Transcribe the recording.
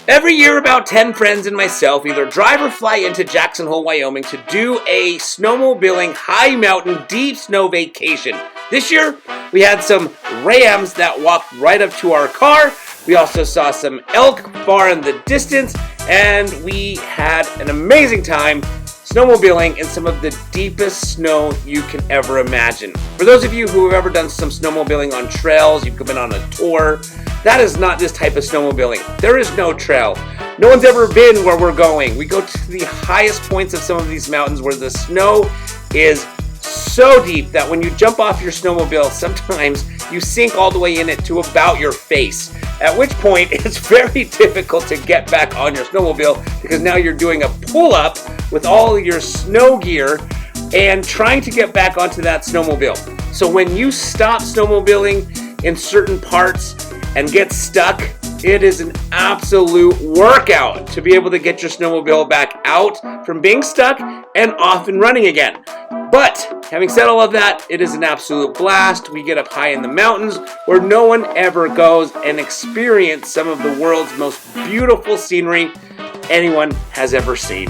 Every year, about 10 friends and myself either drive or fly into Jackson Hole, Wyoming to do a snowmobiling, high mountain, deep snow vacation. This year, we had some rams that walked right up to our car. We also saw some elk far in the distance, and we had an amazing time snowmobiling in some of the deepest snow you can ever imagine. For those of you who have ever done some snowmobiling on trails, you've been on a tour, that is not this type of snowmobiling. There is no trail. No one's ever been where we're going. We go to the highest points of some of these mountains where the snow is so deep that when you jump off your snowmobile, sometimes you sink all the way in it to about your face. At which point, it's very difficult to get back on your snowmobile because now you're doing a pull-up with all of your snow gear and trying to get back onto that snowmobile. So when you stop snowmobiling in certain parts and get stuck, it is an absolute workout to be able to get your snowmobile back out from being stuck and off and running again. But having said all of that, it is an absolute blast. We get up high in the mountains where no one ever goes and experience some of the world's most beautiful scenery anyone has ever seen.